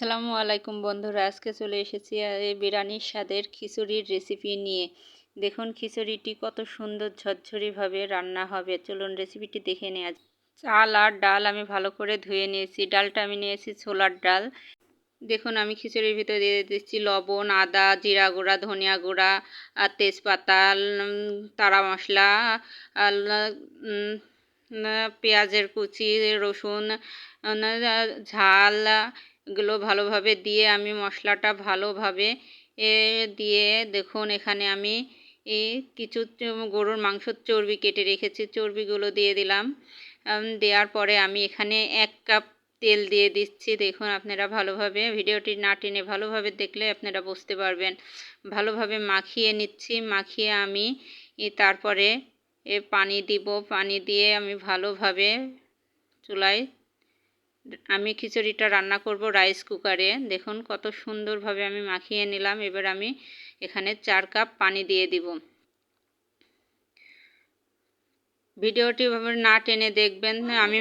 আসসালামু আলাইকুম বন্ধুরা, আজকে চলে এসেছি এই বিরিয়ানির স্বাদের খিচুড়ির রেসিপি নিয়ে। দেখুন খিচুড়িটি কত সুন্দর ঝরঝরিভাবে রান্না হবে। চলুন রেসিপিটি দেখে নেওয়া যাক। চাল আর ডাল আমি ভালো করে ধুয়ে নিয়েছি। ডালটা আমি নিয়েছি ছোলার ডাল। দেখুন আমি খিচুড়ির ভিতরে দিয়ে দিচ্ছি লবণ, আদা, জিরা গুঁড়া, ধনিয়া গুঁড়া আর তেজপাতা, তারা মশলা, আর পেঁয়াজের কুচি, রসুন, ঝাল, এগুলো ভালোভাবে দিয়ে আমি মশলাটা ভালোভাবে দিয়ে দেখুন এখানে আমি কিছু গরুর মাংসের চর্বি কেটে রেখেছি, চর্বিগুলো দিয়ে দিলাম। দেওয়ার পরে আমি এখানে 1 কাপ তেল দিয়ে দিচ্ছি। দেখুন আপনারা ভালোভাবে ভিডিওটি না টেনে ভালোভাবে দেখলে আপনারা বুঝতে পারবেন। ভালোভাবে মাখিয়ে নিচ্ছি। মাখিয়ে আমি তারপরে পানি দিব। পানি দিয়ে আমি ভালোভাবে চুলায় আমি খিচুড়িটা রান্না করব রাইস কুকারে। দেখুন কত সুন্দরভাবে আমি মাখিয়ে নিলাম। এবার আমি এখানে 4 কাপ পানি দিয়ে দিব। ভিডিওটি না টেনে দেখবেন। আমি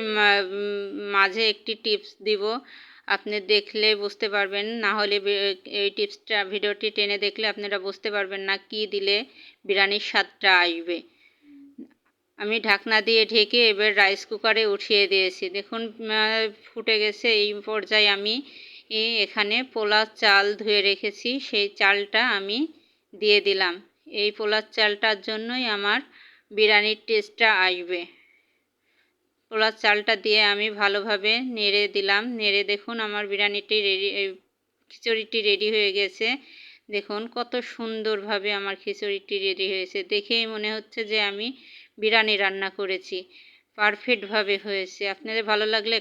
মাঝে একটি টিপস দিব, আপনি দেখলে বুঝতে পারবেন। না হলে এই টিপসটা ভিডিওটি টেনে দেখলে আপনারা বুঝতে পারবেন না কি দিলে বিরিয়ানির স্বাদটা আসবে। আমি ঢাকনা দিয়ে ঢেকে এবার রাইস কুকারে উঠিয়ে দিয়েছি। দেখুন ফুটে গেছে। এই পর্যায়ে আমি এখানে পোলাও চাল ধুয়ে রেখেছি, সেই চালটা আমি দিয়ে দিলাম। এই পোলাও চালটার জন্যই আমার বিরিয়ানির টেস্টটা আসবে। পোলাও চালটা দিয়ে আমি ভালোভাবে নেড়ে দিলাম। নেড়ে দেখুন আমার বিরিয়ানিটি রেডি, খিচুড়িটি রেডি হয়ে গেছে। দেখুন কত সুন্দরভাবে আমার খিচুড়িটি রেডি হয়েছে। দেখেই মনে হচ্ছে যে আমি বিরিয়ানি রান্না করেছি। পারফেক্টভাবে হয়েছে। আপনাদের ভালো লাগলে